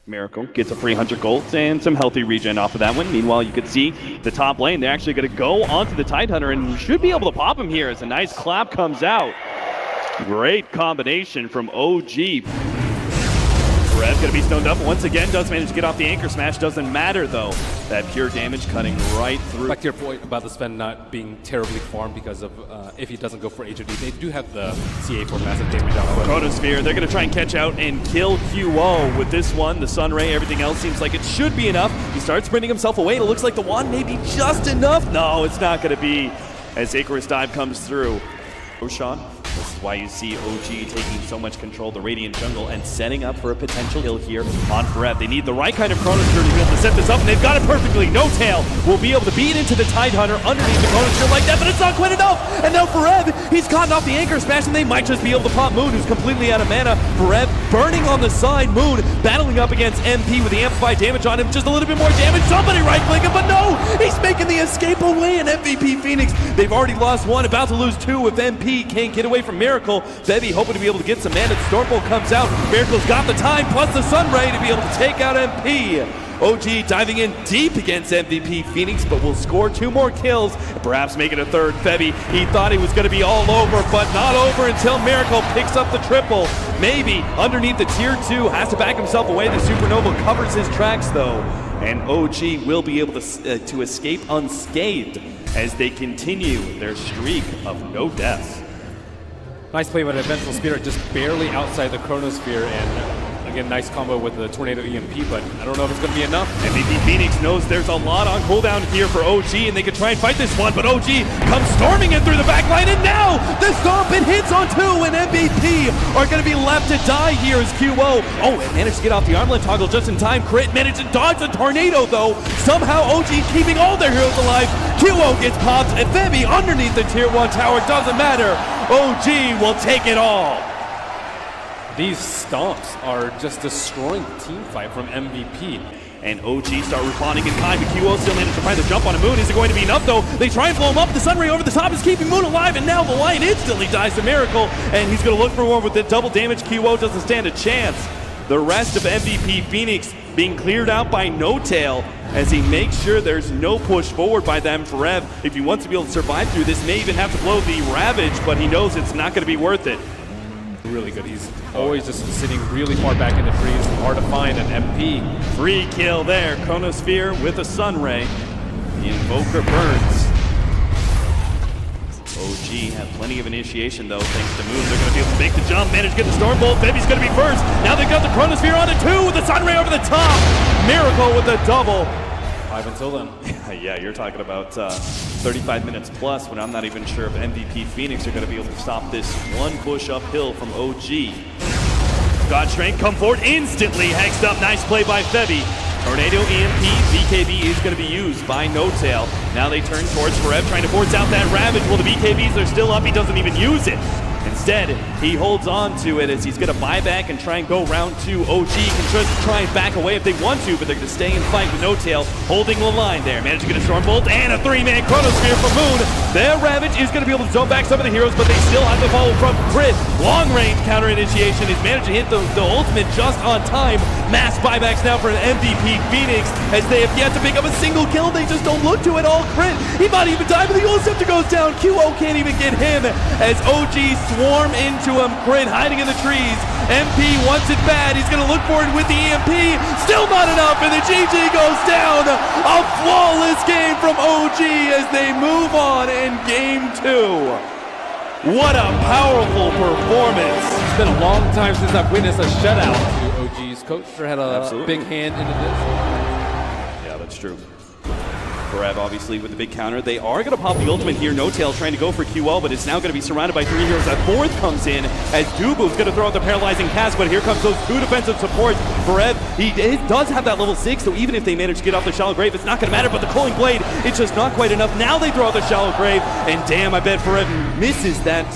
Miracle gets a free 100 golds and some healthy regen off of that one. Meanwhile, you could see the top lane. They're actually going to go onto the Tidehunter and should be able to pop him here as a nice clap comes out. Great combination from OG. Red's going to be stoned up once again, does manage to get off the anchor smash. Doesn't matter though, that pure damage cutting right through. Back to your point about the Sven not being terribly farmed because of if he doesn't go for HOD, they do have the CA for massive damage output. Chronosphere, they're going to try and catch out and kill QO with this one. The Sunray, everything else seems like it should be enough. He starts sprinting himself away. It looks like the wand may be just enough. No, it's not going to be as Icarus Dive comes through. Roshan. This is why you see OG taking so much control of the Radiant jungle and setting up for a potential kill here on Forev. They need the right kind of Chronosphere to be able to set this up, and they've got it perfectly. No Tail will be able to beat into the Tidehunter underneath the Chronosphere like that, but it's not quite enough. And now Forev, he's gotten off the anchor smash, and they might just be able to pop Moon, who's completely out of mana. Forev burning on the side. Moon battling up against MP with the amplified damage on him. Just a little bit more damage. Somebody right-clicking, but no! He's making the escape away, and MVP Phoenix, they've already lost one, about to lose two if MP can't get away from Miracle. Bevy hoping to be able to get some mana. Stormbolt comes out. Miracle's got the time, plus the Sunray to be able to take out MP. OG diving in deep against MVP Phoenix, but will score 2 more kills, and perhaps make it a third. Bevy, he thought he was going to be all over, but not over until Miracle picks up the triple. Maybe underneath the tier 2, has to back himself away. The Supernova covers his tracks though, and OG will be able to escape unscathed as they continue their streak of no deaths. Nice play by the Vengeful Spirit, just barely outside the Chronosphere, and again, nice combo with the Tornado EMP, but I don't know if it's going to be enough. MVP Phoenix knows there's a lot on cooldown here for OG, and they can try and fight this one, but OG comes storming in through the back line, and now the Stomp, it hits on 2, and MVP are going to be left to die here as QO. Oh, and managed to get off the armlet toggle just in time. Crit managed to dodge the tornado, though. Somehow OG keeping all their heroes alive. QO gets popped, and Bevy underneath the tier 1 tower. Doesn't matter. OG will take it all. These stomps are just destroying the team fight from MVP. And OG start responding in time, but QO still managed to find the jump on a Moon. Is it going to be enough though? They try and blow him up. The Sunray over the top is keeping Moon alive, and now the Lion instantly dies to Miracle, and he's going to look for one with the double damage. QO doesn't stand a chance. The rest of MVP Phoenix being cleared out by No Tail as he makes sure there's no push forward by them. Forev, if he wants to be able to survive through this, may even have to blow the Ravage, but he knows it's not going to be worth it. Really good. He's always just sitting really far back in the trees. Hard to find an MP. Free kill there. Chronosphere with a Sunray. The Invoker burns. OG have plenty of initiation though, thanks to Moon. They're going to be able to make the jump, manage to get the Stormbolt. Bevy's going to be first. Now they've got the Chronosphere on it too, with the Sunray over the top. Miracle with the double. 5 until then. Yeah, you're talking about 35 minutes plus when I'm not even sure if MVP Phoenix are going to be able to stop this one push uphill from OG. God Strength come forward instantly, hexed up. Nice play by Febby. Tornado EMP, BKB is going to be used by No Tail. Now they turn towards Forev, trying to force out that Ravage. Well, the BKBs are still up. He doesn't even use it. Instead, he holds on to it as he's going to buy back and try and go round 2. OG can just try and back away if they want to, but they're going to stay and fight with No Tail holding the line there. Managed to get a Stormbolt and a 3-man Chronosphere from Moon. Their Ravage is going to be able to zone back some of the heroes, but they still have to follow from Crit. Long range counter initiation. He's managed to hit the ultimate just on time. Mass buybacks now for an MVP Phoenix as they have yet to pick up a single kill. They just don't look to it all. Crit, he might even die, but the Ult Scepter goes down. QO can't even get him as OG swarm into him. Crit hiding in the trees. MP wants it bad. He's going to look for it with the EMP. Still not enough, and the GG goes down. A flawless game from OG as they move on in game 2. What a powerful performance. It's been a long time since I've witnessed a shutout to OG's. Coach sure had a big hand into this. Yeah, that's true. Forev obviously with the big counter. They are going to pop the ultimate here. No Tail trying to go for QL, but it's now going to be surrounded by 3 heroes. That 4th comes in as Dubu's going to throw out the paralyzing cast, but here comes those 2 defensive supports. Forev, he does have that level 6, so even if they manage to get off the Shallow Grave, it's not going to matter, but the Culling Blade, it's just not quite enough. Now they throw out the Shallow Grave, and damn, I bet Forev misses that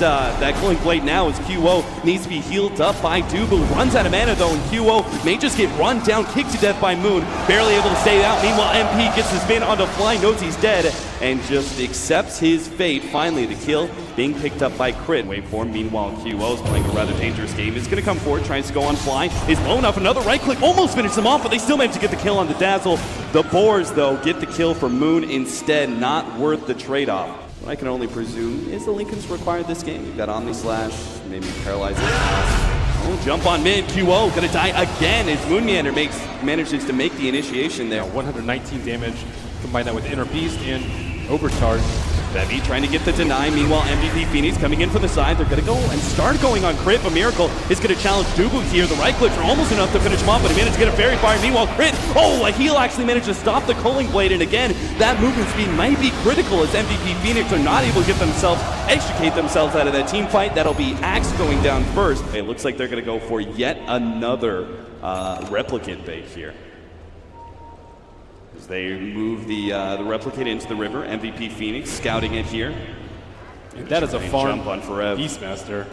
Culling Blade now as QO needs to be healed up by Dubu. Runs out of mana though, and QO may just get run down, kicked to death by Moon. Barely able to stay out. Meanwhile, MP gets the spin onto Fly, knows he's dead. and just accepts his fate. Finally, the kill being picked up by Crit. Waveform, meanwhile, QO is playing a rather dangerous game. Is going to come forward, tries to go on fly. Is low enough, another right click, almost finished them off, but they still managed to get the kill on the Dazzle. The Boars, though, get the kill for Moon instead. Not worth the trade-off. What I can only presume is the Lincolns required this game. You've got Omni Slash, maybe Paralyze it. Oh, jump on mid, QO, gonna die again as Moon Meander manages to make the initiation there. 119 damage, combine that with Inner Beast and Overcharge. Bevy trying to get the deny. Meanwhile, MVP Phoenix coming in from the side. They're going to go and start going on Crit, but Miracle is going to challenge Dubu here. The right clicks are almost enough to finish him off, but he managed to get a fairy fire. Meanwhile, Crit, a heal actually managed to stop the Culling Blade, and again, that movement speed might be critical as MVP Phoenix are not able to extricate themselves out of that team fight. That'll be Axe going down first. It looks like they're going to go for yet another replicant bait here. They move the replicate into the river. MVP Phoenix scouting it here. And that is a farm jump on Forev. Beastmaster.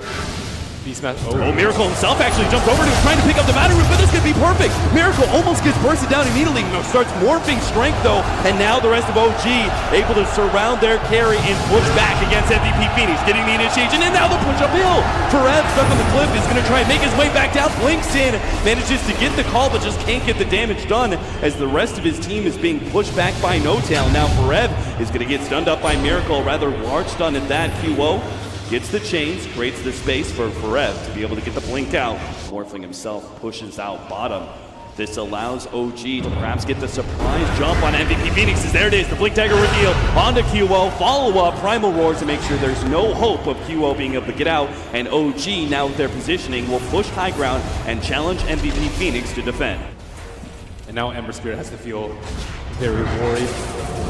Oh, Miracle himself actually jumped over to him, trying to pick up the Matter Root, but this could be perfect. Miracle almost gets bursted down immediately. Starts morphing strength though, and now the rest of OG able to surround their carry and push back against MVP Phoenix, getting the initiation, and now the push uphill. Forev stuck on the cliff is going to try and make his way back down. Blinks in, manages to get the call, but just can't get the damage done as the rest of his team is being pushed back by No-Tail. Now Forev is going to get stunned up by Miracle, rather large stun at that. QO gets the chains, creates the space for Forev to be able to get the blink out. Morphling himself pushes out bottom. This allows OG to perhaps get the surprise jump on MVP Phoenix. As there it is, the blink dagger reveal onto QO. Follow up Primal Roar to make sure there's no hope of QO being able to get out. And OG, now with their positioning, will push high ground and challenge MVP Phoenix to defend. And now Ember Spirit has to feel very worried.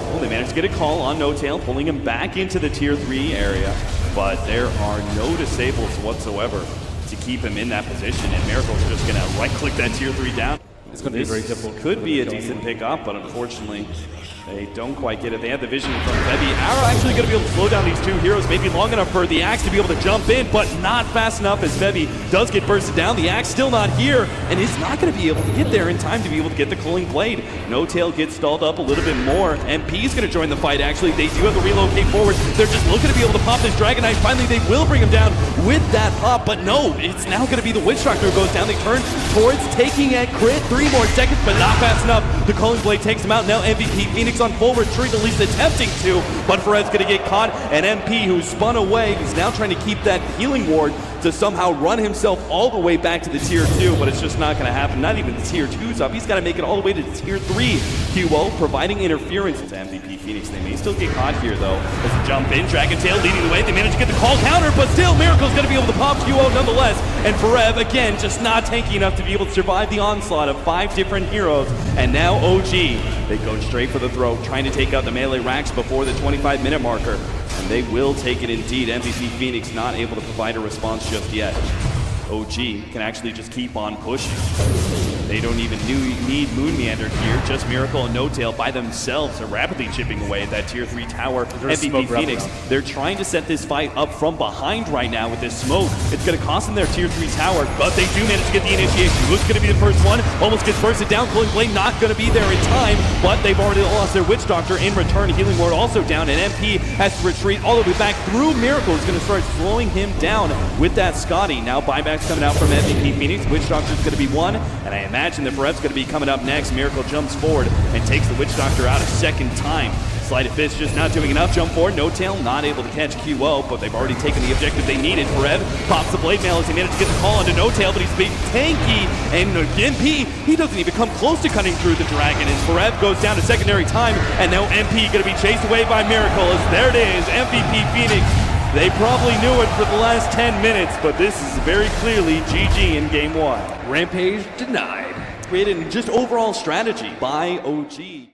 Well, they managed to get a call on No-Tail, pulling him back into the tier 3 area. But there are no disables whatsoever to keep him in that position, and Miracle's just going to right-click that tier 3 down. It's going to be very difficult. Could be a decent pick-up, but unfortunately, they don't quite get it. They have the vision from Bevy. Arrow actually going to be able to slow down these two heroes, maybe long enough for the Axe to be able to jump in, but not fast enough as Bevy does get bursted down. The Axe still not here, and is not going to be able to get there in time to be able to get the Culling Blade. No-Tail gets stalled up a little bit more. MP is going to join the fight, actually. They do have to relocate forward. They're just looking to be able to pop this Dragon Knight. Finally, they will bring him down with that pop, but no, it's now going to be the Witch Doctor who goes down. They turn towards taking at Crit. 3 more seconds, but not fast enough. The Culling Blade takes him out. Now MVP Phoenix on full retreat, at least attempting to, but Forev's going to get caught, and MP, who spun away, is now trying to keep that healing ward to somehow run himself all the way back to the tier 2, but it's just not going to happen. Not even the tier 2's up. He's got to make it all the way to the tier 3. QO providing interference to MVP Phoenix. They may still get caught here, though, as a jump in. Dragon Tail leading the way. They managed to get the call counter, but still, Miracle's going to be able to pop QO nonetheless. And Forev, again, just not tanky enough to be able to survive the onslaught of 5 different heroes. And now OG, they go straight for the throat, trying to take out the melee racks before the 25-minute marker. And they will take it indeed. MVP Phoenix not able to provide a response just yet. OG can actually just keep on pushing. They don't even need Moon Meander here. Just Miracle and No-Tail by themselves are rapidly chipping away at that tier 3 tower. MVP Phoenix, they're trying to set this fight up from behind right now with this smoke. It's going to cost them their tier 3 tower, but they do manage to get the initiation. Who's going to be the first one? Almost gets bursted down. Culling Blade not going to be there in time, but they've already lost their Witch Doctor in return. Healing Ward also down, and MP has to retreat all the way back through. Miracle is going to start slowing him down with that Scotty. Now buybacks coming out from MVP Phoenix. Witch Doctor is going to be one, and I imagine that Forev's going to be coming up next. Miracle jumps forward and takes the Witch Doctor out a second time. Sleight of Fist just not doing enough. Jump forward. No-Tail not able to catch QO, but they've already taken the objective they needed. Forev pops the blade mail as he managed to get the call onto No-Tail, but he's being tanky. And MP, he doesn't even come close to cutting through the dragon. And Forev goes down to secondary time, and now MP going to be chased away by Miracle. As there it is, MVP Phoenix. They probably knew it for the last 10 minutes, but this is very clearly GG in Game 1. Rampage denied. Created just overall strategy by OG.